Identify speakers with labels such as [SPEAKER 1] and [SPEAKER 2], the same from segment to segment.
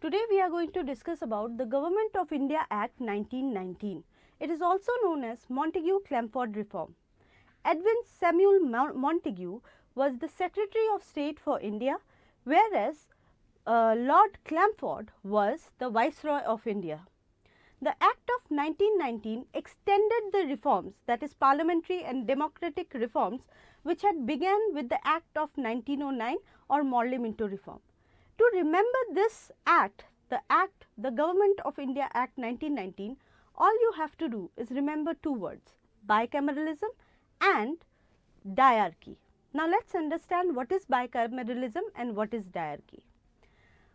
[SPEAKER 1] Today we are going to discuss about the Government of India Act 1919. It is also known as Montagu-Chelmsford Reform. Edwin Samuel Montagu was the Secretary of State for India, whereas Lord Chelmsford was the Viceroy of India. The Act of 1919 extended the reforms, that is parliamentary and democratic reforms, which had begun with the Act of 1909 or Morley Minto Reform. To remember this act, the Government of India Act 1919, all you have to do is remember two words, bicameralism and diarchy. Now, let us understand what is bicameralism and what is diarchy.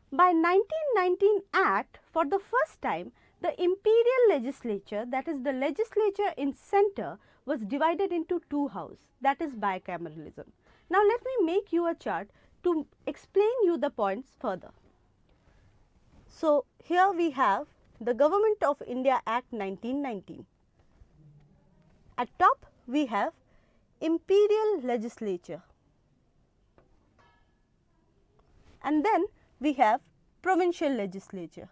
[SPEAKER 1] By 1919 Act, for the first time, the imperial legislature, that is the legislature in center, was divided into two houses, that is bicameralism. Now, let me make you a chart to explain you the points further. So, here we have the Government of India Act 1919. At top we have imperial legislature, and then we have provincial legislature.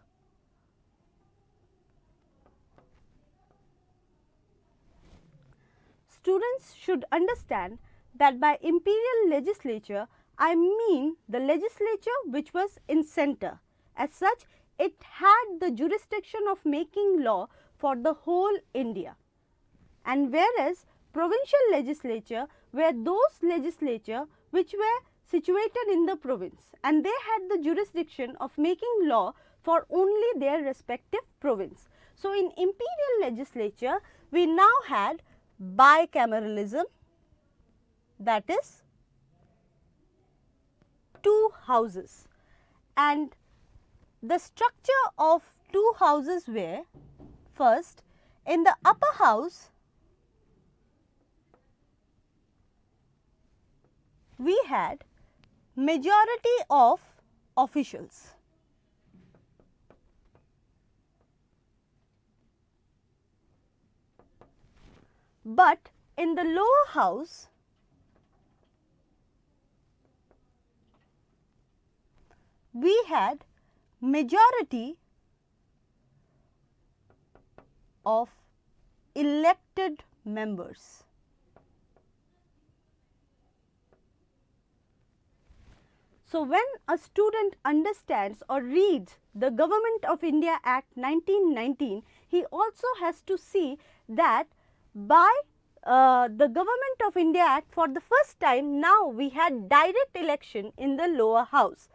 [SPEAKER 1] Students should understand that by imperial legislature, I mean the legislature which was in center. As such, it had the jurisdiction of making law for the whole India. And whereas provincial legislature were those legislature which were situated in the province, and they had the jurisdiction of making law for only their respective province. So, in imperial legislature, we now had bicameralism, that is two houses, and the structure of two houses were, first, in the upper house we had majority of officials. But in the lower house, we had majority of elected members. So, when a student understands or reads the Government of India Act 1919, he also has to see that by the Government of India Act, for the first time now we had direct election in the lower house.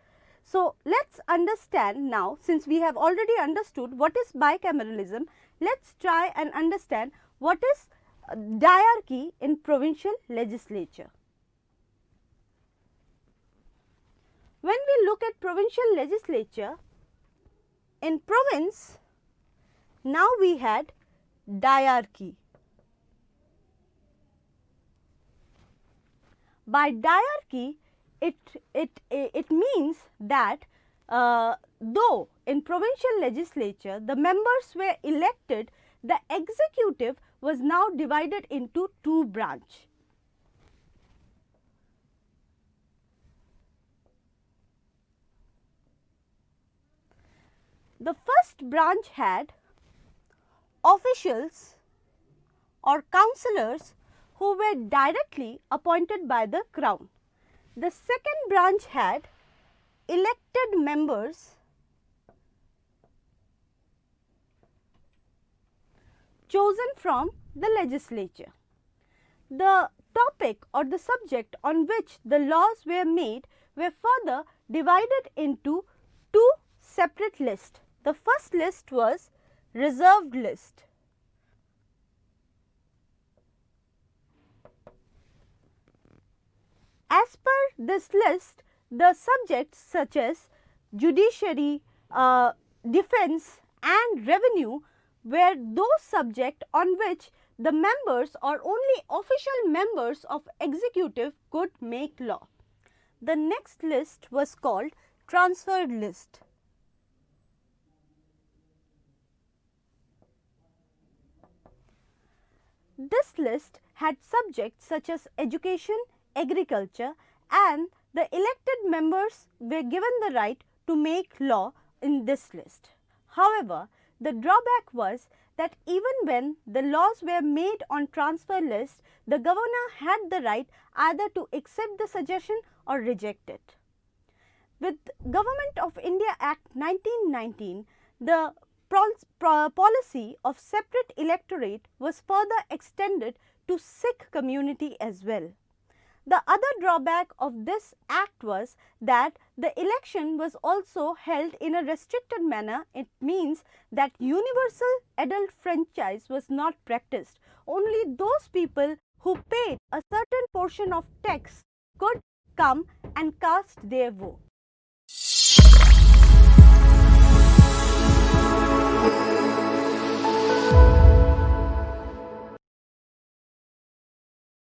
[SPEAKER 1] So, let us understand now, since we have already understood what is bicameralism, let us try and understand what is diarchy in provincial legislature. When we look at provincial legislature, in province, now we had diarchy. By diarchy, it means that though in provincial legislature the members were elected, the executive was now divided into two branches. The first branch had officials or councillors who were directly appointed by the crown. The second branch had elected members chosen from the legislature. The topic or the subject on which the laws were made were further divided into two separate lists. The first list was reserved list. As per this list, the subjects such as judiciary, defence and revenue were those subjects on which the members or only official members of executive could make law. The next list was called transferred list. This list had subjects such as education, agriculture, and the elected members were given the right to make law in this list. However, the drawback was that even when the laws were made on transfer list, the governor had the right either to accept the suggestion or reject it. With Government of India Act 1919, the policy of separate electorate was further extended to Sikh community as well. The other drawback of this act was that the election was also held in a restricted manner. It means that universal adult franchise was not practiced. Only those people who paid a certain portion of tax could come and cast their vote.